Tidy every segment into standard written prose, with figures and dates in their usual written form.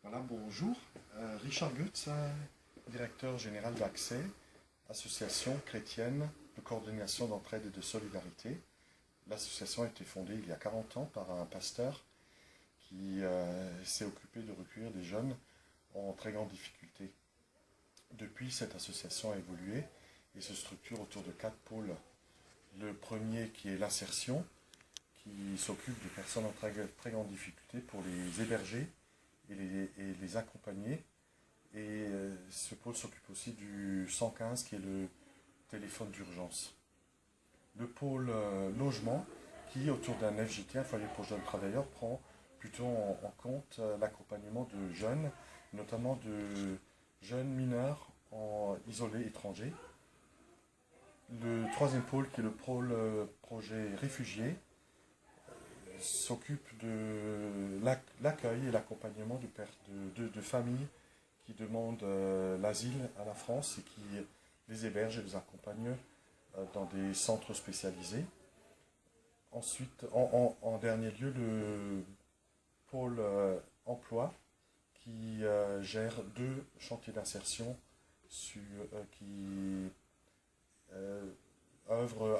Voilà, bonjour. Richard Goetz, directeur général d'Accès, association chrétienne de coordination d'entraide et de solidarité. L'association a été fondée il y a 40 ans par un pasteur qui s'est occupé de recueillir des jeunes en très grande difficulté. Depuis, cette association a évolué et se structure autour de 4 pôles. Le premier qui est l'insertion, qui s'occupe de personnes en très grande difficulté pour les héberger et les accompagner. Et ce pôle s'occupe aussi du 115 qui est le téléphone d'urgence. Le pôle logement qui, autour d'un FJT, un foyer pour jeunes travailleurs, prend plutôt en compte l'accompagnement de jeunes, notamment de jeunes mineurs isolés étrangers. Le troisième pôle, qui est le pôle projet réfugiés, s'occupe de l'accueil et l'accompagnement de familles qui demandent l'asile à la France et qui les hébergent et les accompagnent dans des centres spécialisés. Ensuite, en dernier lieu, le pôle emploi qui gère 2 chantiers d'insertion qui œuvrent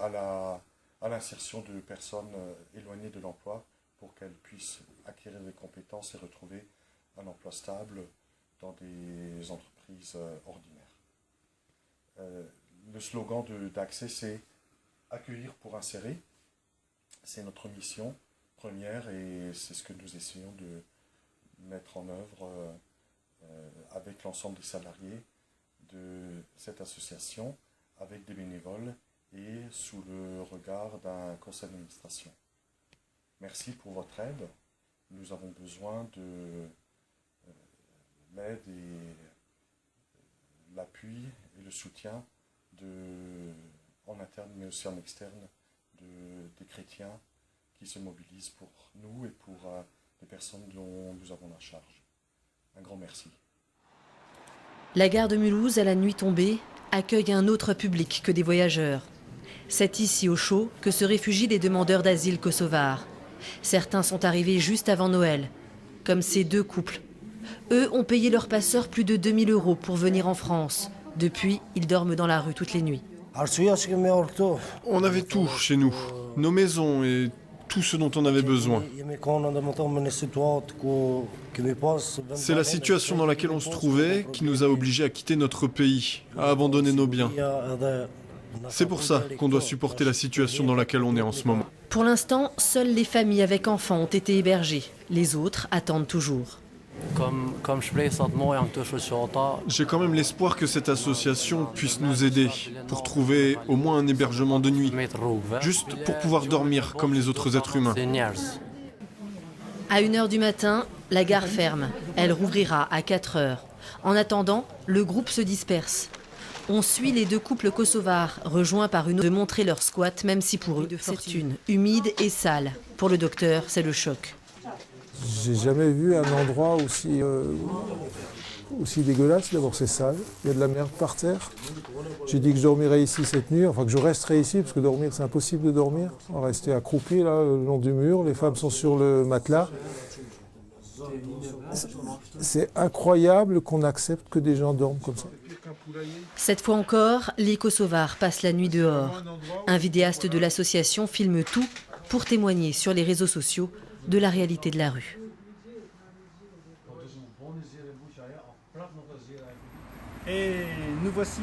à l'insertion de personnes éloignées de l'emploi pour qu'elles puissent acquérir des compétences et retrouver un emploi stable dans des entreprises ordinaires. Le slogan d'Accès, c'est « Accueillir pour insérer ». C'est notre mission première et c'est ce que nous essayons de mettre en œuvre avec l'ensemble des salariés de cette association, avec des bénévoles et sous le regard d'un conseil d'administration. Merci pour votre aide. Nous avons besoin de l'aide et l'appui et le soutien en interne mais aussi en externe des chrétiens qui se mobilisent pour nous et pour les personnes dont nous avons la charge. Un grand merci. La gare de Mulhouse, à la nuit tombée, accueille un autre public que des voyageurs. C'est ici, au chaud, que se réfugient des demandeurs d'asile kosovars. Certains sont arrivés juste avant Noël, comme ces 2 couples. Eux ont payé leur passeur plus de 2000 € pour venir en France. Depuis, ils dorment dans la rue toutes les nuits. On avait tout chez nous, nos maisons et tout ce dont on avait besoin. C'est la situation dans laquelle on se trouvait qui nous a obligés à quitter notre pays, à abandonner nos biens. C'est pour ça qu'on doit supporter la situation dans laquelle on est en ce moment. Pour l'instant, seules les familles avec enfants ont été hébergées. Les autres attendent toujours. J'ai quand même l'espoir que cette association puisse nous aider pour trouver au moins un hébergement de nuit, juste pour pouvoir dormir comme les autres êtres humains. À 1 h du matin, la gare ferme. Elle rouvrira à 4 h. En attendant, le groupe se disperse. On suit les 2 couples kosovars, rejoints par une autre, de montrer leur squat, même si pour eux, c'est humide et sale. Pour le docteur, c'est le choc. J'ai jamais vu un endroit aussi dégueulasse. D'abord, c'est sale. Il y a de la merde par terre. J'ai dit que je dormirais ici cette nuit, enfin que je resterais ici, parce que dormir, c'est impossible de dormir. On va rester accroupi là, le long du mur. Les femmes sont sur le matelas. C'est incroyable qu'on accepte que des gens dorment comme ça. Cette fois encore, les Kosovars passent la nuit dehors. Un vidéaste de l'association filme tout pour témoigner sur les réseaux sociaux de la réalité de la rue. Et nous voici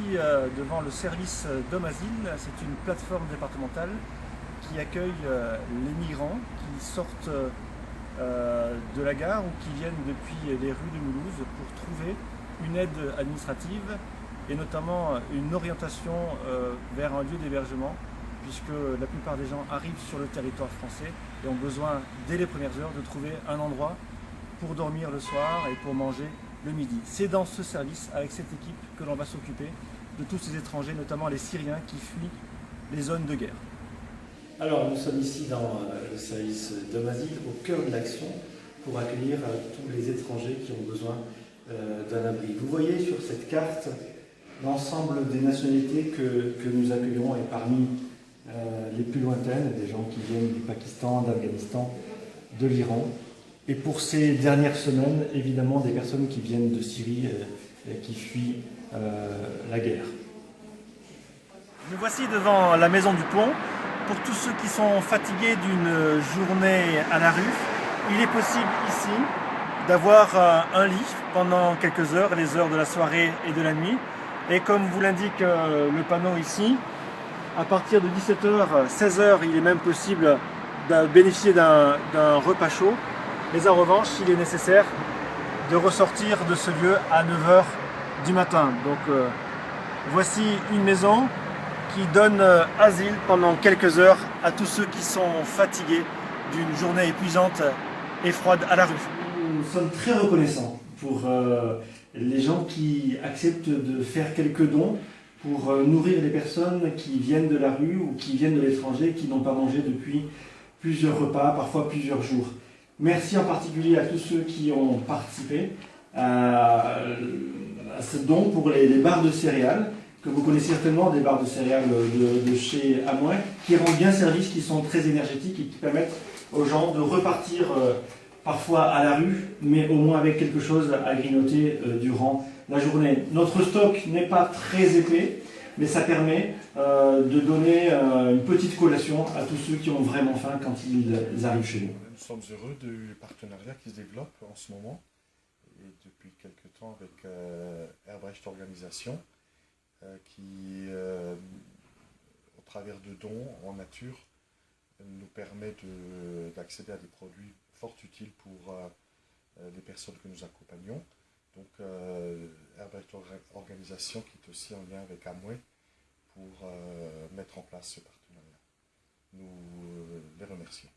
devant le service Dom-Asile. C'est une plateforme départementale qui accueille les migrants qui sortent de la gare ou qui viennent depuis les rues de Mulhouse pour trouver une aide administrative et notamment une orientation vers un lieu d'hébergement, puisque la plupart des gens arrivent sur le territoire français et ont besoin, dès les premières heures, de trouver un endroit pour dormir le soir et pour manger le midi. C'est dans ce service, avec cette équipe, que l'on va s'occuper de tous ces étrangers, notamment les Syriens qui fuient les zones de guerre. Alors, nous sommes ici dans le service Dom-Asile, au cœur de l'action, pour accueillir tous les étrangers qui ont besoin d'un abri. Vous voyez sur cette carte l'ensemble des nationalités que nous accueillons et parmi les plus lointaines, des gens qui viennent du Pakistan, d'Afghanistan, de l'Iran. Et pour ces dernières semaines, évidemment, des personnes qui viennent de Syrie et qui fuient la guerre. Nous voici devant la maison du pont. Pour tous ceux qui sont fatigués d'une journée à la rue, il est possible ici d'avoir un lit pendant quelques heures, les heures de la soirée et de la nuit. Et comme vous l'indique le panneau ici, à partir de 17h, 16h, il est même possible de bénéficier d'un repas chaud. Mais en revanche, il est nécessaire de ressortir de ce lieu à 9h du matin. Donc voici une maison qui donne asile pendant quelques heures à tous ceux qui sont fatigués d'une journée épuisante et froide à la rue. Nous sommes très reconnaissants pour les gens qui acceptent de faire quelques dons pour nourrir les personnes qui viennent de la rue ou qui viennent de l'étranger, qui n'ont pas mangé depuis plusieurs repas, parfois plusieurs jours. Merci en particulier à tous ceux qui ont participé à ce don pour les barres de céréales, que vous connaissez certainement, des barres de céréales de chez Amouin, qui rendent bien service, qui sont très énergétiques et qui permettent aux gens de repartir parfois à la rue, mais au moins avec quelque chose à grignoter durant la journée. Notre stock n'est pas très épais, mais ça permet de donner une petite collation à tous ceux qui ont vraiment faim quand ils arrivent chez nous. Nous sommes heureux du partenariat qui se développe en ce moment, et depuis quelque temps avec Herbrecht Organisation, qui, au travers de dons en nature, nous permet d'accéder à des produits fort utiles pour les personnes que nous accompagnons. Donc Herbrecht Organisation qui est aussi en lien avec Amoué pour mettre en place ce partenariat. Nous les remercions.